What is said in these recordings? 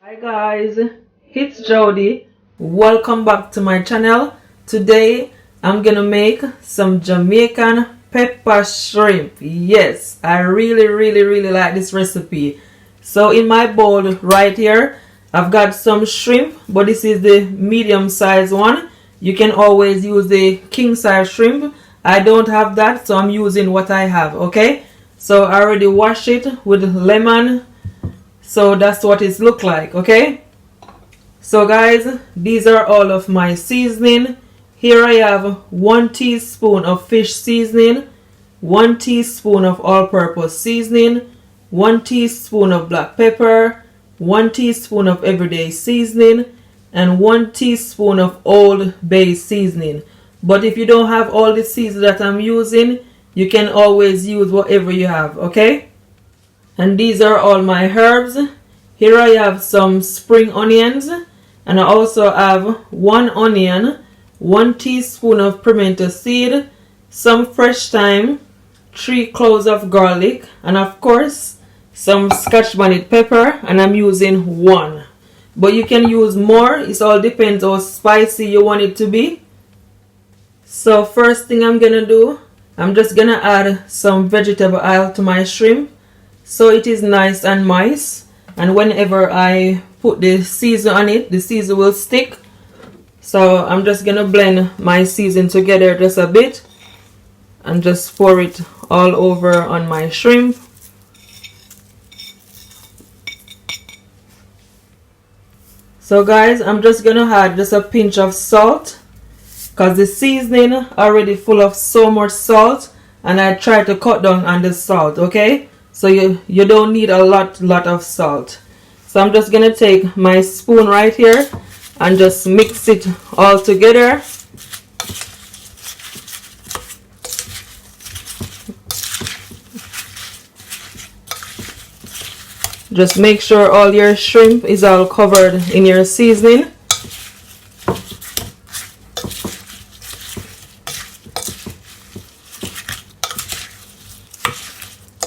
Hi guys, it's Jody. Welcome back to my channel. Today I'm gonna make some Jamaican pepper shrimp. Yes, I really like this recipe. So in my bowl right here I've got some shrimp, but this is the medium size one. You can always use the king size shrimp. I don't have that, so I'm using what I have. Okay, so I already washed it with lemon. So that's what it look like. Okay, so guys, these are all of my seasoning. Here I have 1 teaspoon of fish seasoning, 1 teaspoon of all-purpose seasoning, 1 teaspoon of black pepper, 1 teaspoon of everyday seasoning, and 1 teaspoon of Old Bay seasoning. But if you don't have all the seasoning that I'm using, you can always use whatever you have. Okay, and these are all my herbs. Here I have some spring onions, and I also have 1 onion, 1 teaspoon of pimento seed, some fresh thyme, 3 cloves of garlic, and of course some scotch bonnet pepper, and I'm using 1. But you can use more. It all depends how spicy you want it to be. So first thing I'm gonna do, I'm just gonna add some vegetable oil to my shrimp so it is nice and moist, and whenever I put the season on it, the season will stick. So I'm just gonna blend my season together just a bit and just pour it all over on my shrimp. So guys, I'm just gonna add just a pinch of salt because the seasoning already full of so much salt, and I try to cut down on the salt. Okay, so you don't need a lot of salt. So I'm just gonna take my spoon right here and just mix it all together. Just make sure all your shrimp is all covered in your seasoning.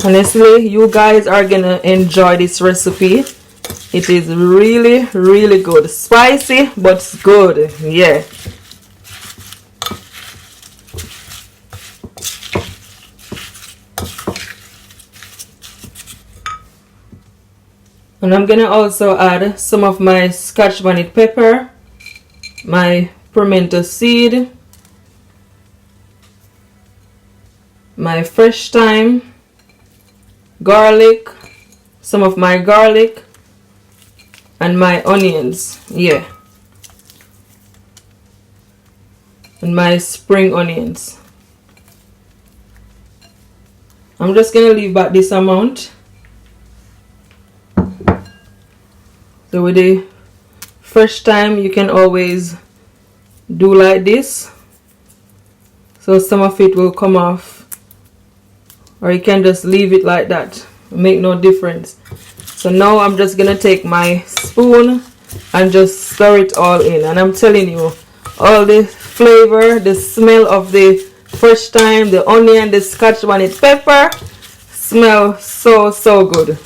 Honestly, you guys are gonna enjoy this recipe. It is really good. Spicy, but good. Yeah. And I'm gonna also add some of my scotch bonnet pepper, my pimento seed, my fresh thyme, garlic, some of my garlic, and my onions. Yeah, and my spring onions. I'm just gonna leave back this amount. So with the fresh thyme, you can always do like this, so some of it will come off, or you can just leave it like that. Make no difference. So now I'm just gonna take my spoon and just stir it all in, and I'm telling you, all the flavor, the smell of the fresh thyme, the onion, the scotch bonnet pepper smell so good.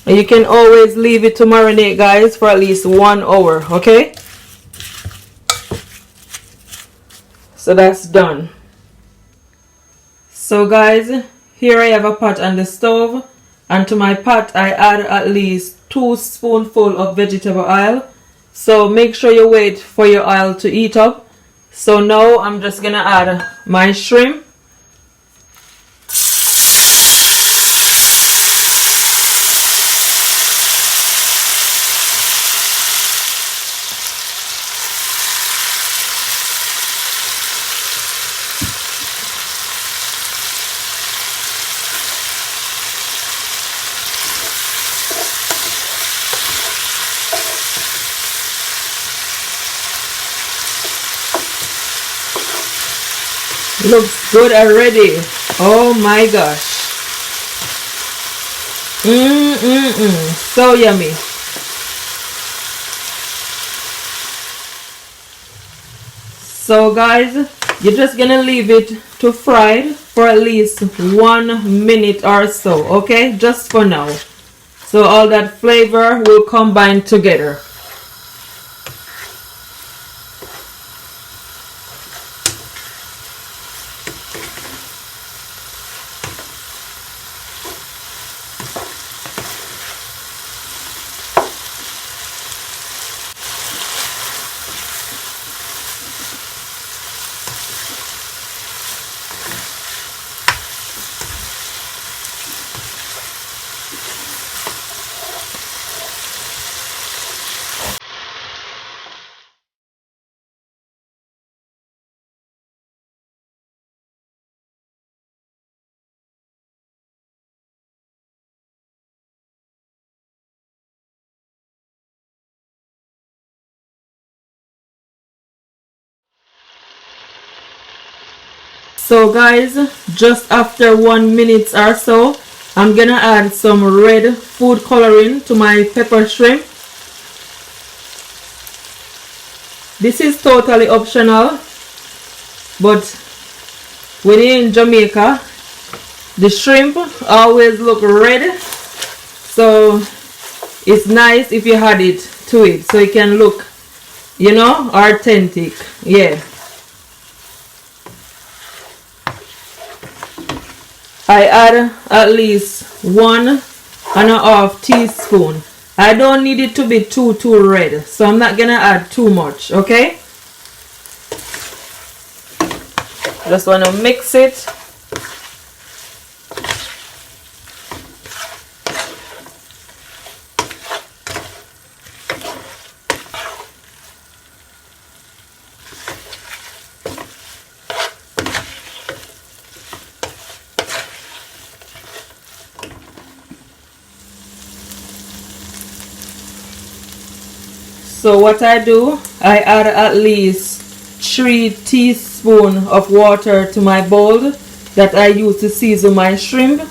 And you can always leave it to marinate, guys, for at least 1 hour. Okay, so that's done. So guys, here I have a pot on the stove, and to my pot I add at least 2 spoonfuls of vegetable oil. So make sure you wait for your oil to heat up. So now I'm just gonna add my shrimp. Looks good already. Oh my gosh. So yummy. So guys, you're just gonna leave it to fry for at least 1 minute or so, okay? Just for now. So all that flavor will combine together. So guys, just after 1 minute or so, I'm gonna add some red food coloring to my pepper shrimp. This is totally optional, but when you're in Jamaica, the shrimp always look red, so it's nice if you add it to it so it can look, you know, authentic. Yeah. I add at least 1.5 teaspoon. I don't need it to be too red, so I'm not gonna add too much, okay? Just want to mix it. So what I do, I add at least 3 teaspoons of water to my bowl that I use to season my shrimp.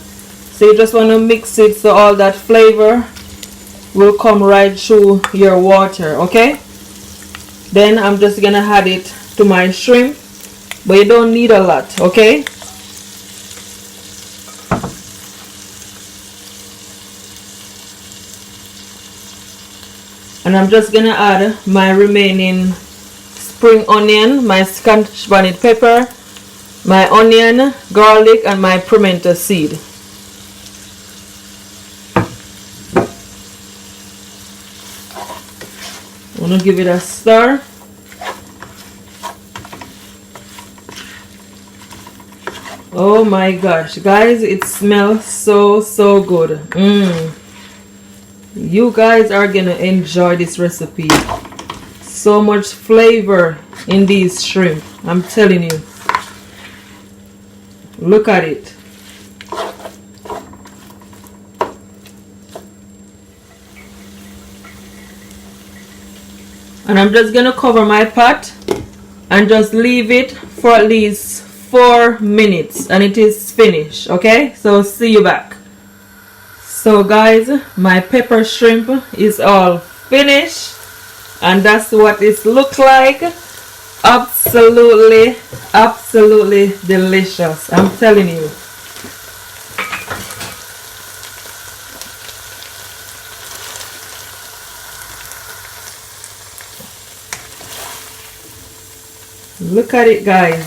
So you just want to mix it so all that flavor will come right through your water, okay? Then I'm just gonna add it to my shrimp, but you don't need a lot, okay? And I'm just gonna add my remaining spring onion, my scotch bonnet pepper, my onion, garlic, and my pimento seed. I'm gonna give it a stir. Oh my gosh, guys, it smells so good. You guys are gonna enjoy this recipe. So much flavor in these shrimp, I'm telling you. Look at it. And I'm just gonna cover my pot and just leave it for at least 4 minutes and it is finished, okay? So see you back. So guys, my pepper shrimp is all finished and that's what it looks like. Absolutely delicious, I'm telling you. Look at it, guys.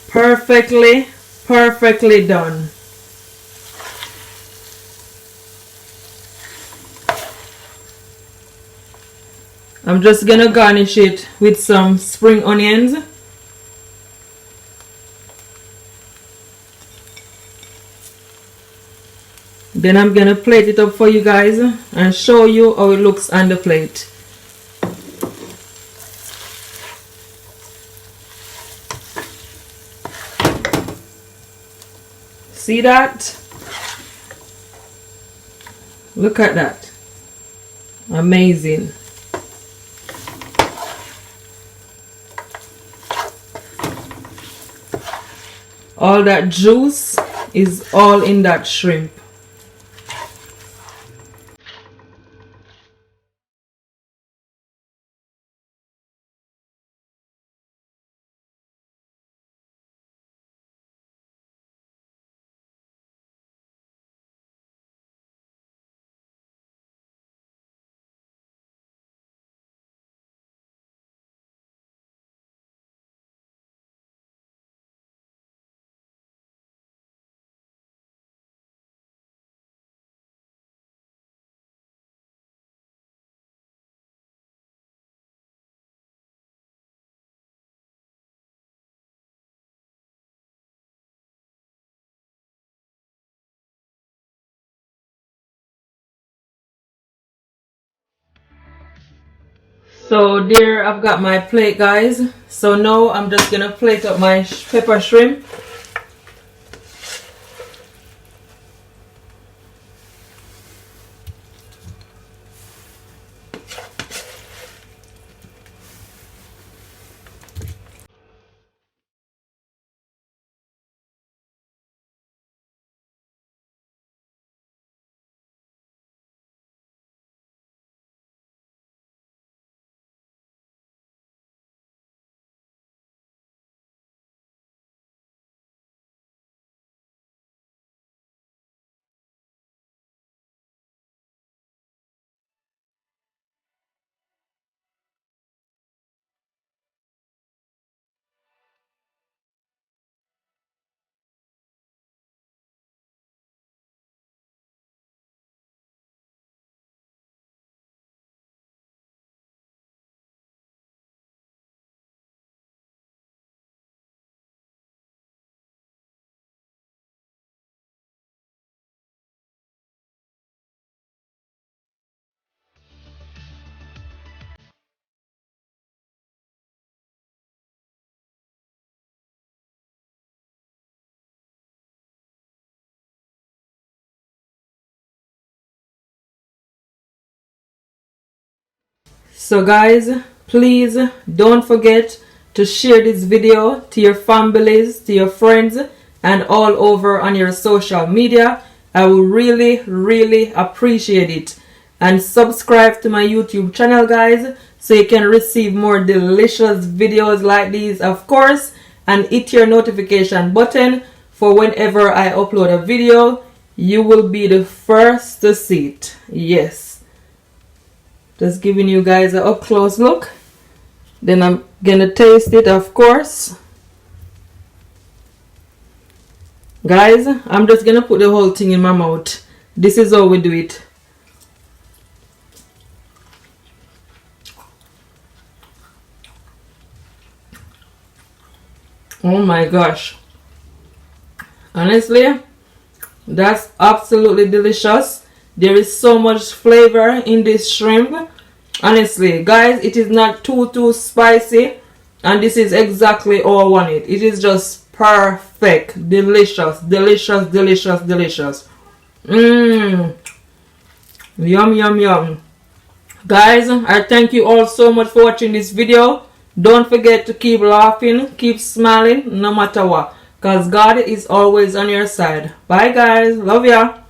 Perfectly done. I'm just gonna garnish it with some spring onions. Then I'm gonna plate it up for you guys and show you how it looks on the plate. See that? Look at that. Amazing. All that juice is all in that shrimp. So there, I've got my plate, guys. So now I'm just gonna plate up my pepper shrimp. So guys, please don't forget to share this video to your families, to your friends, and all over on your social media. I will really appreciate it. And subscribe to my YouTube channel, guys, so you can receive more delicious videos like these, of course. And hit your notification button for whenever I upload a video. You will be the first to see it. Yes. Just giving you guys a up close look. Then I'm gonna taste it, of course. Guys, I'm just gonna put the whole thing in my mouth. This is how we do it. Oh my gosh. Honestly, that's absolutely delicious. There is so much flavor in this shrimp. Honestly, guys, it is not too spicy. And this is exactly how I want it. It is just perfect. Delicious. Yum. Guys, I thank you all so much for watching this video. Don't forget to keep laughing, keep smiling, no matter what. Because God is always on your side. Bye guys. Love ya.